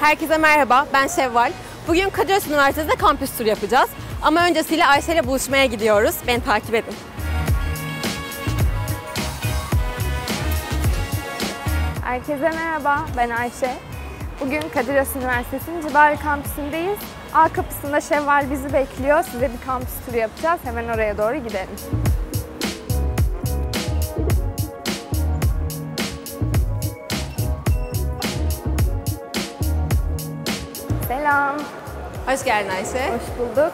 Herkese merhaba, ben Şevval. Bugün Kadir Has Üniversitesi'nde kampüs turu yapacağız. Ama öncesiyle Ayşe ile buluşmaya gidiyoruz. Beni takip edin. Herkese merhaba, ben Ayşe. Bugün Kadir Has Üniversitesi'nin Cibali kampüsündeyiz. A kapısında Şevval bizi bekliyor. Size bir kampüs turu yapacağız. Hemen oraya doğru gidelim. Selam. Hoş geldin Ayşe. Hoş bulduk.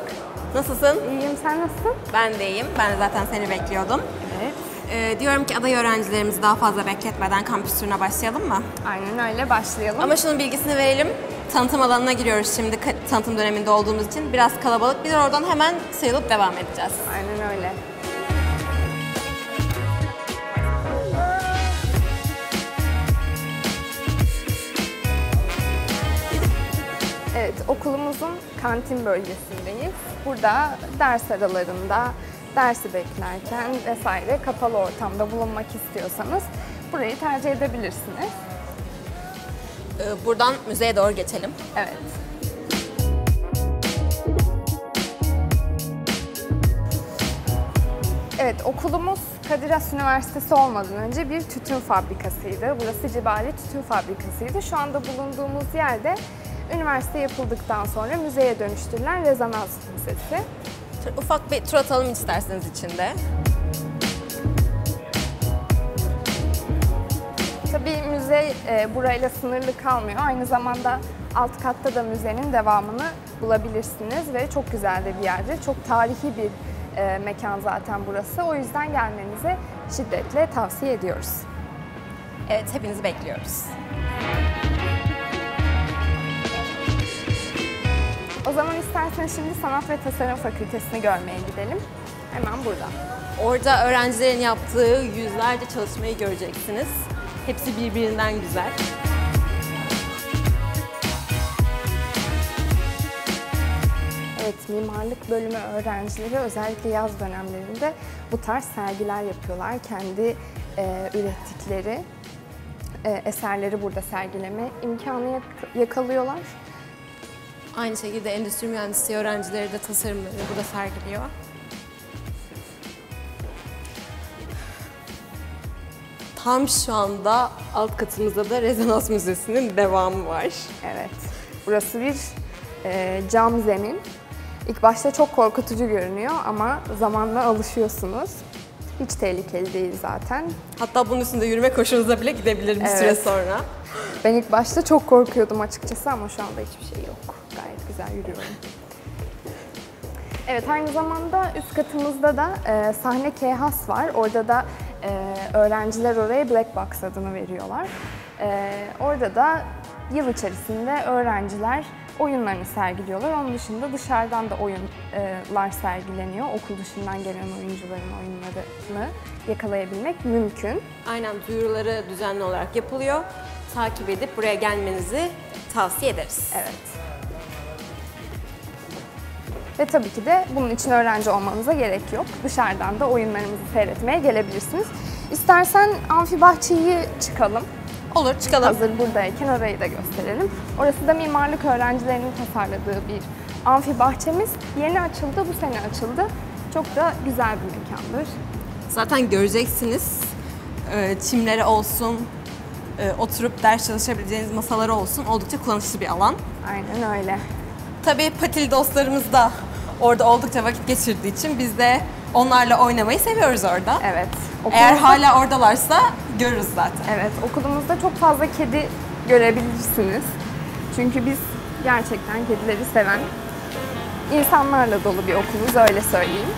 Nasılsın? İyiyim, sen nasılsın? Ben de iyiyim. Ben de zaten seni bekliyordum. Evet. Diyorum ki aday öğrencilerimizi daha fazla bekletmeden kampüs turuna başlayalım mı? Aynen öyle, başlayalım. Ama şunun bilgisini verelim. Tanıtım alanına giriyoruz şimdi tanıtım döneminde olduğumuz için. Biraz kalabalık. Biz oradan hemen sayılıp devam edeceğiz. Aynen öyle. Evet, okulumuzun kantin bölgesindeyiz. Burada ders aralarında, dersi beklerken vesaire kapalı ortamda bulunmak istiyorsanız burayı tercih edebilirsiniz. Buradan müzeye doğru geçelim. Evet. Evet, okulumuz Kadir Has Üniversitesi olmadan önce bir tütün fabrikasıydı. Burası Cibali Tütün Fabrikası'ydı. Şu anda bulunduğumuz yerde üniversite yapıldıktan sonra müzeye dönüştürülen Rezonans Müzesi. Ufak bir tur atalım isterseniz içinde. Tabii müze burayla sınırlı kalmıyor. Aynı zamanda alt katta da müzenin devamını bulabilirsiniz ve çok güzel de bir yerde. Çok tarihi bir mekan zaten burası. O yüzden gelmenizi şiddetle tavsiye ediyoruz. Evet, hepinizi bekliyoruz. O zaman isterseniz şimdi Sanat ve Tasarım Fakültesini görmeye gidelim. Hemen burada. Orada öğrencilerin yaptığı yüzlerce çalışmayı göreceksiniz. Hepsi birbirinden güzel. Evet, mimarlık bölümü öğrencileri özellikle yaz dönemlerinde bu tarz sergiler yapıyorlar. Kendi ürettikleri eserleri burada sergileme imkanı yakalıyorlar. Aynı şekilde endüstri mühendisliği öğrencileri de tasarımlarını burada sergiliyor. Tam şu anda alt katımızda da Rezonans Müzesi'nin devamı var. Evet, burası bir cam zemin. İlk başta çok korkutucu görünüyor ama zamanla alışıyorsunuz. Hiç tehlikeli değil zaten. Hatta bunun üstünde yürüme koşunuza bile gidebilir bir süre sonra. Ben ilk başta çok korkuyordum açıkçası ama şu anda hiçbir şey yok. Gayet güzel yürüyorum. Evet, aynı zamanda üst katımızda da sahne K-Has var. Orada da öğrenciler oraya Black Box adını veriyorlar. Orada da yıl içerisinde öğrenciler oyunlarını sergiliyorlar. Onun dışında dışarıdan da oyunlar sergileniyor. Okul dışından gelen oyuncuların oyunlarını yakalayabilmek mümkün. Aynen, duyuruları düzenli olarak yapılıyor. Takip edip buraya gelmenizi tavsiye ederiz. Evet. Ve tabii ki de bunun için öğrenci olmanıza gerek yok. Dışarıdan da oyunlarımızı seyretmeye gelebilirsiniz. İstersen amfi bahçeyi çıkalım. Olur, çıkalım. Hazır buradayken orayı da gösterelim. Orası da mimarlık öğrencilerinin tasarladığı bir amfi bahçemiz. Yeni açıldı, bu sene açıldı. Çok da güzel bir mekandır. Zaten göreceksiniz. Çimleri olsun, oturup ders çalışabileceğiniz masaları olsun. Oldukça kullanışlı bir alan. Aynen öyle. Tabii patili dostlarımız da orada oldukça vakit geçirdiği için biz de onlarla oynamayı seviyoruz orada. Evet. Eğer hala oradalarsa görürüz zaten. Evet, okulumuzda çok fazla kedi görebilirsiniz. Çünkü biz gerçekten kedileri seven insanlarla dolu bir okuluz, öyle söyleyeyim.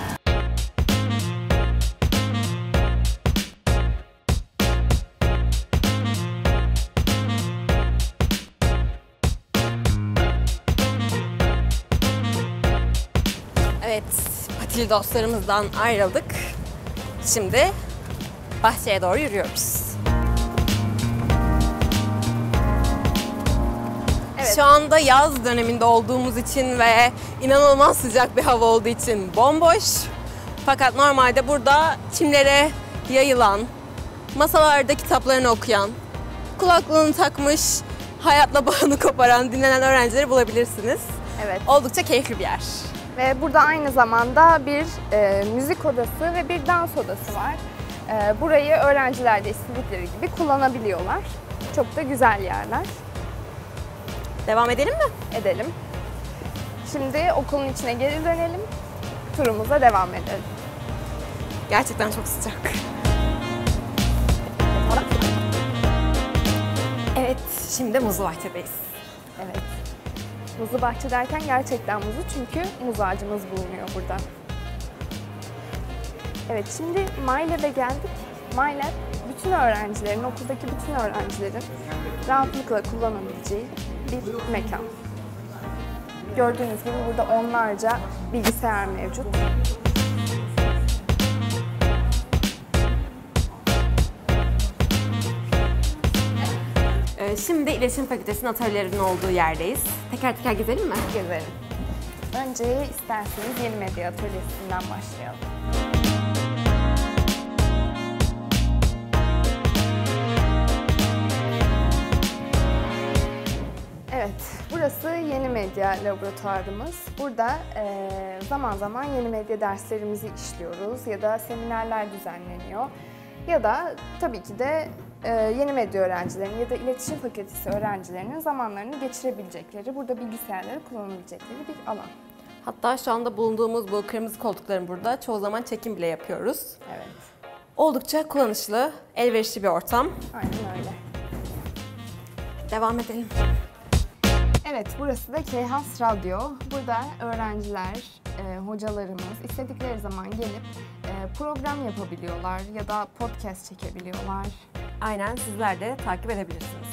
Evet, patili dostlarımızdan ayrıldık. Şimdi bahçeye doğru yürüyoruz. Evet. Şu anda yaz döneminde olduğumuz için ve inanılmaz sıcak bir hava olduğu için bomboş. Fakat normalde burada çimlere yayılan, masalarda kitaplarını okuyan, kulaklığını takmış, hayatla bağını koparan, dinlenen öğrencileri bulabilirsiniz. Evet. Oldukça keyifli bir yer. Ve burada aynı zamanda bir müzik odası ve bir dans odası var. Burayı öğrenciler de istedikleri gibi kullanabiliyorlar. Çok da güzel yerler. Devam edelim mi? Edelim. Şimdi okulun içine geri dönelim. Turumuza devam edelim. Gerçekten çok sıcak. Evet, şimdi Muzlu Bahçe'deyiz. Evet. Muzlu bahçe derken gerçekten muzlu çünkü muz ağacımız bulunuyor burada. Evet, şimdi MyLab'e geldik. MyLab, bütün öğrencilerin, okuldaki bütün öğrencilerin rahatlıkla kullanabileceği bir mekan. Gördüğünüz gibi burada onlarca bilgisayar mevcut. Şimdi İletişim Fakültesi'nin atölyelerinin olduğu yerdeyiz. Teker teker gezelim mi? Gezelim. Önce isterseniz Yeni Medya Atölyesi'nden başlayalım. Evet, burası Yeni Medya Laboratuvarımız. Burada zaman zaman yeni medya derslerimizi işliyoruz ya da seminerler düzenleniyor. Ya da tabii ki de yeni medya öğrencilerinin ya da iletişim fakültesi öğrencilerinin zamanlarını geçirebilecekleri, burada bilgisayarları kullanabilecekleri bir alan. Hatta şu anda bulunduğumuz bu kırmızı koltukların burada çoğu zaman çekim bile yapıyoruz. Evet. Oldukça kullanışlı, elverişli bir ortam. Aynen öyle. Devam edelim. Evet, burası da Keyhas Radyo. Burada öğrenciler, hocalarımız istedikleri zaman gelip program yapabiliyorlar ya da podcast çekebiliyorlar. Aynen, sizler de takip edebilirsiniz.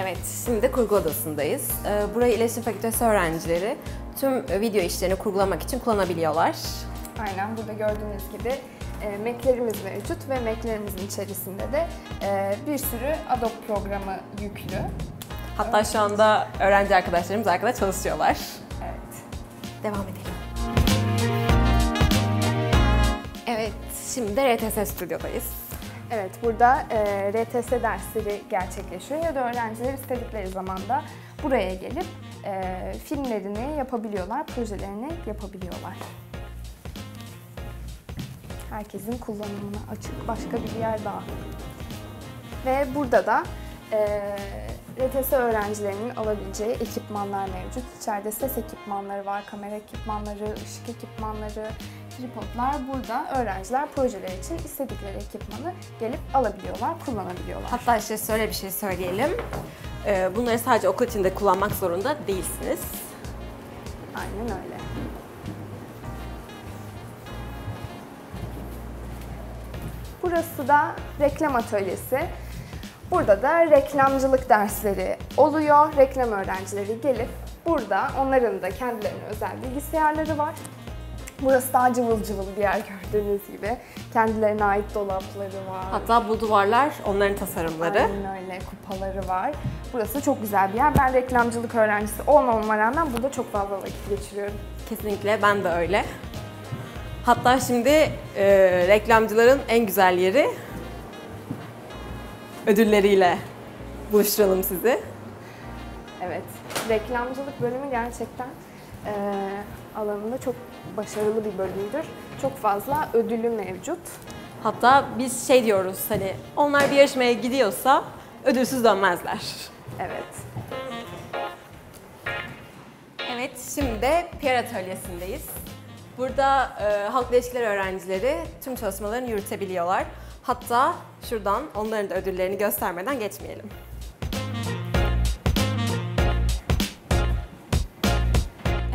Evet, şimdi de kurgu odasındayız. Burayı İletişim Fakültesi öğrencileri tüm video işlerini kurgulamak için kullanabiliyorlar. Aynen, burada gördüğünüz gibi Mac'lerimiz mevcut ve Mac'lerimizin içerisinde de bir sürü Adobe programı yüklü. Hatta şu anda öğrenci arkadaşlarımız arkada çalışıyorlar. Evet. Devam edelim. Evet, şimdi de RTS Stüdyo'dayız. Evet, burada RTS dersleri gerçekleşiyor ya da öğrenciler istedikleri zaman da buraya gelip filmlerini yapabiliyorlar, projelerini yapabiliyorlar. Herkesin kullanımına açık başka bir yer daha. Ve burada da RTS öğrencilerinin alabileceği ekipmanlar mevcut. İçeride ses ekipmanları var, kamera ekipmanları, ışık ekipmanları, tripodlar. Burada öğrenciler projeler için istedikleri ekipmanı gelip alabiliyorlar, kullanabiliyorlar. Hatta işte şöyle bir şey söyleyelim. Bunları sadece okul içinde kullanmak zorunda değilsiniz. Aynen öyle. Burası da reklam atölyesi. Burada da reklamcılık dersleri oluyor. Reklam öğrencileri gelip burada onların da kendilerine özel bilgisayarları var. Burası daha cıvıl cıvıl bir yer gördüğünüz gibi. Kendilerine ait dolapları var. Hatta bu duvarlar onların tasarımları. Aynen öyle, kupaları var. Burası çok güzel bir yer. Ben reklamcılık öğrencisi olmama rağmen burada çok fazla vakit geçiriyorum. Kesinlikle, ben de öyle. Hatta şimdi reklamcıların en güzel yeri ödülleriyle buluşturalım sizi. Evet, reklamcılık bölümü gerçekten alanında çok başarılı bir bölümdür. Çok fazla ödülü mevcut. Hatta biz şey diyoruz, hani onlar bir yarışmaya gidiyorsa ödülsüz dönmezler. Evet. Evet, şimdi de PR atölyesindeyiz. Burada halkla ilişkiler öğrencileri tüm çalışmalarını yürütebiliyorlar. Hatta şuradan onların da ödüllerini göstermeden geçmeyelim.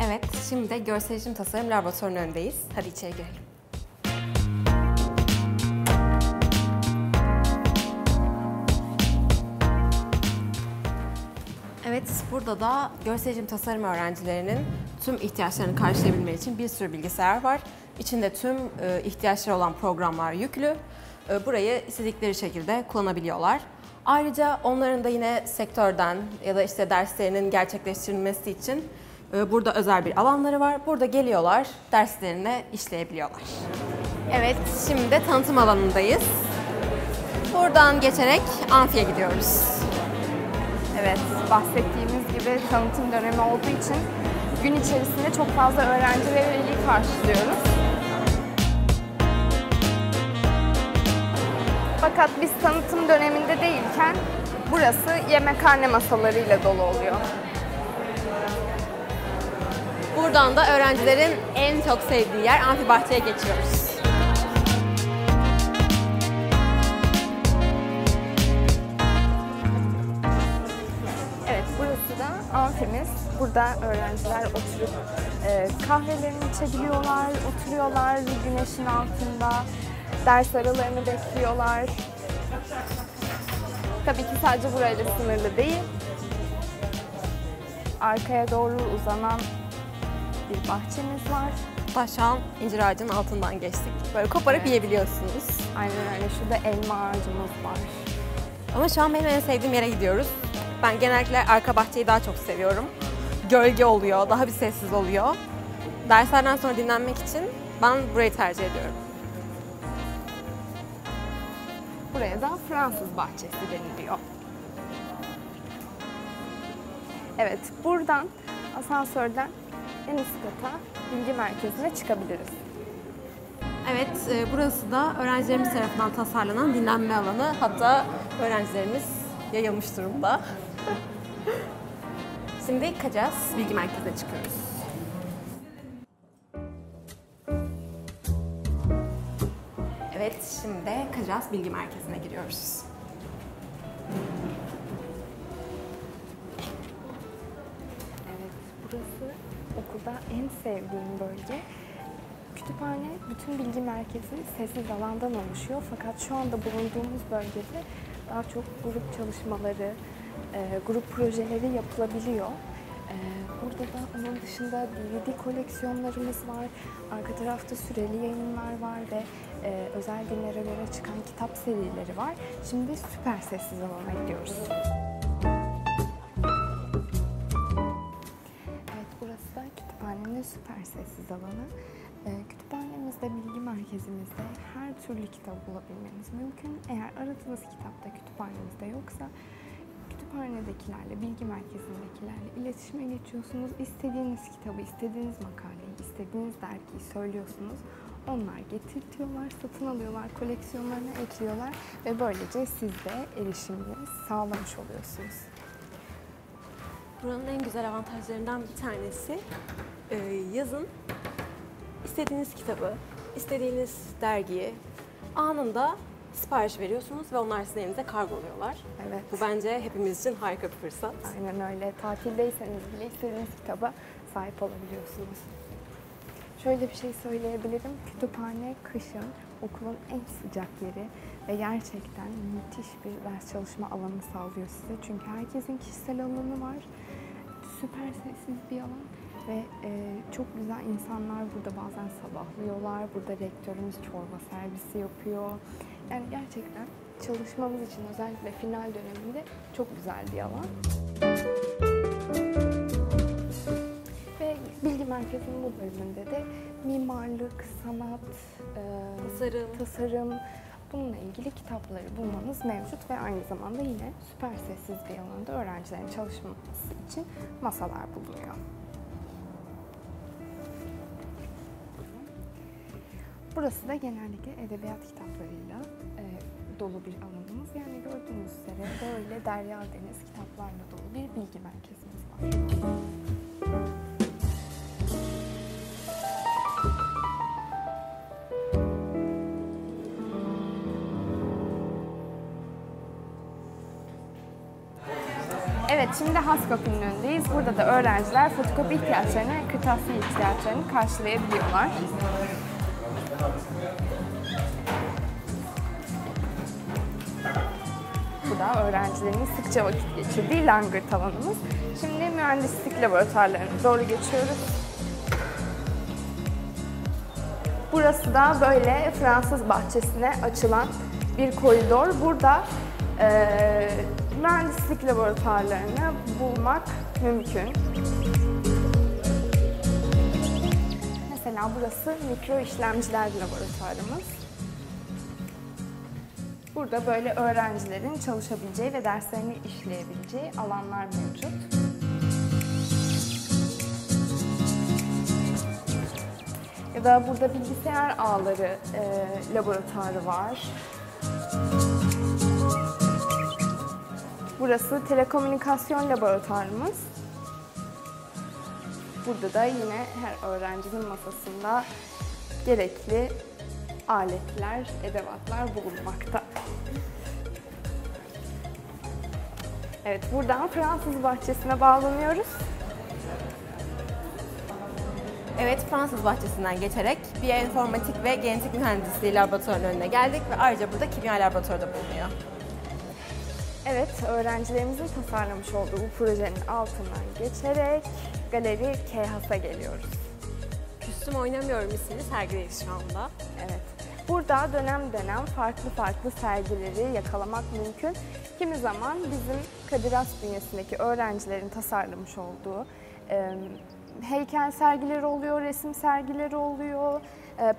Evet, şimdi de görsel iletişim tasarım laboratuvarının önündeyiz. Hadi içeri girelim. Evet, burada da görsel iletişim tasarım öğrencilerinin tüm ihtiyaçlarını karşılayabilmek için bir sürü bilgisayar var. İçinde tüm ihtiyaçları olan programlar yüklü. Burayı istedikleri şekilde kullanabiliyorlar. Ayrıca onların da yine sektörden ya da işte derslerinin gerçekleştirilmesi için burada özel bir alanları var. Burada geliyorlar, derslerini işleyebiliyorlar. Evet, şimdi de tanıtım alanındayız. Buradan geçerek amfiye gidiyoruz. Evet, bahsettiğimiz gibi tanıtım dönemi olduğu için gün içerisinde çok fazla öğrenci ve veli karşılıyoruz. Fakat biz tanıtım döneminde değilken burası yemekhane masalarıyla dolu oluyor. Buradan da öğrencilerin en çok sevdiği yer amfi bahçeye geçiyoruz. Evet, burası da amfimiz. Burada öğrenciler oturup kahvelerini içebiliyorlar, oturuyorlar güneşin altında, ders aralarını bekliyorlar. Tabii ki sadece burayla sınırlı değil. Arkaya doğru uzanan bir bahçemiz var. Taşan incir ağacının altından geçtik. Böyle koparıp yiyebiliyorsunuz. Aynen öyle. Şurada elma ağacımız var. Ama şu an benim en sevdiğim yere gidiyoruz. Ben genellikle arka bahçeyi daha çok seviyorum. Gölge oluyor, daha bir sessiz oluyor. Derslerden sonra dinlenmek için ben burayı tercih ediyorum. Buraya da Fransız bahçesi deniliyor. Evet, buradan asansörden en üst kata bilgi merkezine çıkabiliriz. Evet, burası da öğrencilerimiz tarafından tasarlanan dinlenme alanı. Hatta öğrencilerimiz yayılmış durumda. Şimdi Kacas Bilgi Merkezi'ne çıkıyoruz. Evet, şimdi Kacas Bilgi Merkezi'ne giriyoruz. Evet, burası okulda en sevdiğim bölge. Kütüphane bütün bilgi merkezi sessiz alandan oluşuyor. Fakat şu anda bulunduğumuz bölgede daha çok grup çalışmaları, grup projeleri yapılabiliyor. Burada da onun dışında DVD koleksiyonlarımız var. Arka tarafta süreli yayınlar var ve özel günlere göre çıkan kitap serileri var. Şimdi süper sessiz alana gidiyoruz. Evet, burası da kütüphanenin süper sessiz alanı. Kütüphanemizde, bilgi merkezimizde her türlü kitap bulabilmeniz mümkün. Eğer aradığınız kitap da kütüphanemizde yoksa kütüphanedekilerle, bilgi merkezindekilerle iletişime geçiyorsunuz. İstediğiniz kitabı, istediğiniz makaleyi, istediğiniz dergiyi söylüyorsunuz. Onlar getirtiyorlar, satın alıyorlar, koleksiyonlarına ekliyorlar ve böylece siz de erişimini sağlamış oluyorsunuz. Buranın en güzel avantajlarından bir tanesi yazın istediğiniz kitabı, istediğiniz dergiyi anında sipariş veriyorsunuz ve onlar sizin elinize kargoluyorlar. Evet. Bu bence hepimiz için harika bir fırsat. Aynen öyle. Tatildeyseniz bile istediğiniz kitaba sahip olabiliyorsunuz. Şöyle bir şey söyleyebilirim. Kütüphane kışın okulun en sıcak yeri ve gerçekten müthiş bir ders çalışma alanı sağlıyor size. Çünkü herkesin kişisel alanı var. Süper sessiz bir alan ve çok güzel insanlar burada bazen sabahlıyorlar. Burada rektörümüz çorba servisi yapıyor. Yani gerçekten çalışmamız için özellikle final döneminde çok güzel bir alan. Ve bilgi merkezinin bu bölümünde de mimarlık, sanat, tasarım bununla ilgili kitapları bulmanız mevcut ve aynı zamanda yine süper sessiz bir alanda öğrencilerin çalışması için masalar bulunuyor. Burası da genellikle edebiyat kitaplarıyla dolu bir alanımız. Yani gördüğünüz üzere böyle derya deniz kitaplarla dolu bir bilgi merkezimiz var. Evet, şimdi Haskapı'nın önündeyiz. Burada da öğrenciler fotokopi ihtiyaçlarını ve kırtasiye ihtiyaçlarını karşılayabiliyorlar. Bu da öğrencilerin sıkça vakit geçirdiği langırt alanımız. Şimdi mühendislik laboratuvarlarına doğru geçiyoruz. Burası da böyle Fransız bahçesine açılan bir koridor. Burada mühendislik laboratuvarlarını bulmak mümkün. Mesela burası mikro işlemciler laboratuvarımız. burada böyle öğrencilerin çalışabileceği ve derslerini işleyebileceği alanlar mevcut. Ya da burada bilgisayar ağları laboratuvarı var. Burası telekomünikasyon laboratuvarımız. Burada da yine her öğrencinin masasında gerekli aletler, edevatlar bulunmakta. Evet, buradan Fransız bahçesine bağlanıyoruz. Evet, Fransız bahçesinden geçerek biyoinformatik ve genetik mühendisliği laboratuvarının önüne geldik ve ayrıca burada kimya laboratuvarı da bulunuyor. Evet, öğrencilerimizin tasarlamış olduğu bu projenin altından geçerek Galeri KEHAS'a geliyoruz. Küstüm Oynamıyorum isimli sergideyiz şu anda. Evet, burada dönem dönem farklı sergileri yakalamak mümkün. Kimi zaman bizim Kadir Has bünyesindeki öğrencilerin tasarlamış olduğu heykel sergileri oluyor, resim sergileri oluyor,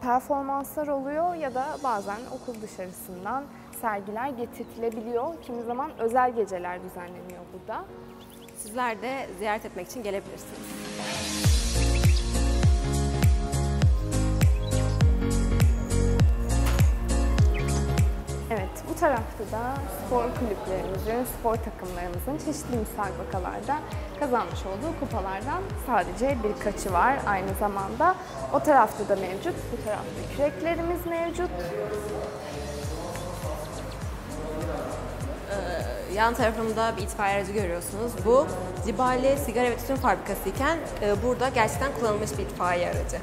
performanslar oluyor ya da bazen okul dışarısından sergiler getirtilebiliyor. Kimi zaman özel geceler düzenleniyor burada. Sizler de ziyaret etmek için gelebilirsiniz. Evet, bu tarafta da spor kulüplerimizin, spor takımlarımızın çeşitli müsabakalarda kazanmış olduğu kupalardan sadece birkaçı var. Aynı zamanda o tarafta da mevcut, bu tarafta küreklerimiz mevcut. Yan tarafımda bir itfaiye aracı görüyorsunuz. Bu Cibali Sigara ve Tütün Fabrikası iken burada gerçekten kullanılmış bir itfaiye aracı.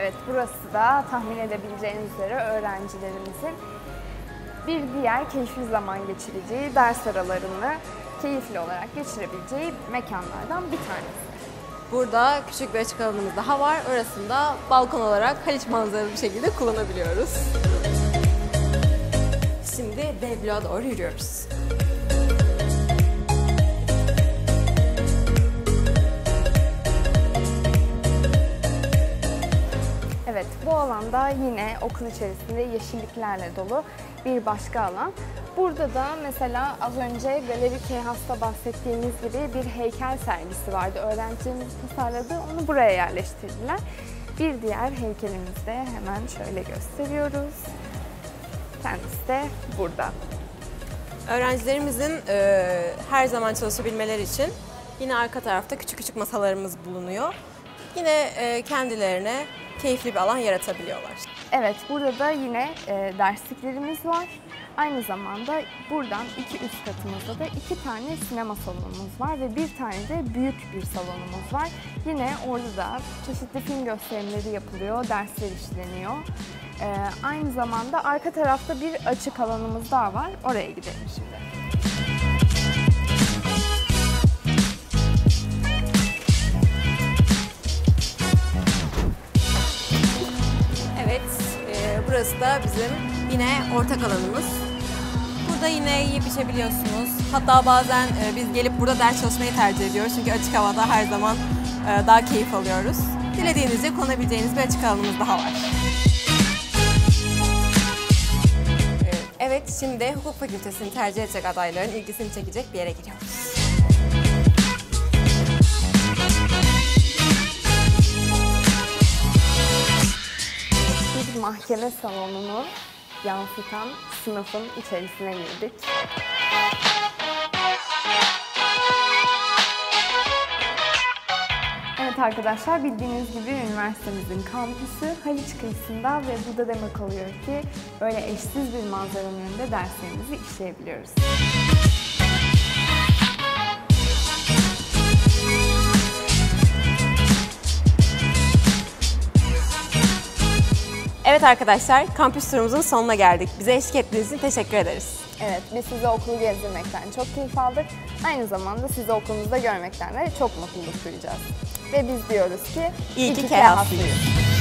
Evet, burası da tahmin edebileceğiniz üzere öğrencilerimizin bir diğer keyifli zaman geçireceği, ders aralarını keyifli olarak geçirebileceği mekanlardan bir tanesi. Burada küçük bir açık alanımız daha var. Orasında balkon olarak Haliç manzaralı bir şekilde kullanabiliyoruz. Şimdi B bloğa doğru yürüyoruz. Evet, bu alanda yine okul içerisinde yeşilliklerle dolu bir başka alan. Burada da mesela az önce Galeri KEHAS'ta bahsettiğimiz gibi bir heykel sergisi vardı. Öğrencilerimiz tasarladı, onu buraya yerleştirdiler. Bir diğer heykelimizi de hemen şöyle gösteriyoruz. Kendisi de burada. Öğrencilerimizin her zaman çalışabilmeleri için yine arka tarafta küçük masalarımız bulunuyor. Yine kendilerine keyifli bir alan yaratabiliyorlar. Evet, burada da yine dersliklerimiz var. Aynı zamanda buradan iki üst katımızda da 2 tane sinema salonumuz var ve bir tane de büyük bir salonumuz var. Yine orada da çeşitli film gösterimleri yapılıyor, dersler işleniyor. Aynı zamanda arka tarafta bir açık alanımız daha var. Oraya gidelim şimdi. Burası da bizim yine ortak alanımız. Burada yine yiyip içebiliyorsunuz. Hatta bazen biz gelip burada ders çalışmayı tercih ediyoruz. Çünkü açık havada her zaman daha keyif alıyoruz. Dilediğinizce konabileceğiniz bir açık alanımız daha var. Evet, şimdi hukuk fakültesini tercih edecek adayların ilgisini çekecek bir yere giriyoruz. Bir mahkeme salonunu yansıtan sınıfın içerisine girdik. Evet arkadaşlar, bildiğiniz gibi üniversitemizin kampüsü Haliç kıyısında ve bu da demek oluyor ki böyle eşsiz bir manzaranın önünde derslerimizi işleyebiliyoruz. Evet arkadaşlar, kampüs turumuzun sonuna geldik. Bize eşlik ettiğiniz için teşekkür ederiz. Evet, biz size okulu gezdirmekten çok keyif aldık. Aynı zamanda sizi okulumuzda görmekten de çok mutluluk duyacağız. Ve biz diyoruz ki İyi ki KEHAS'lıyız.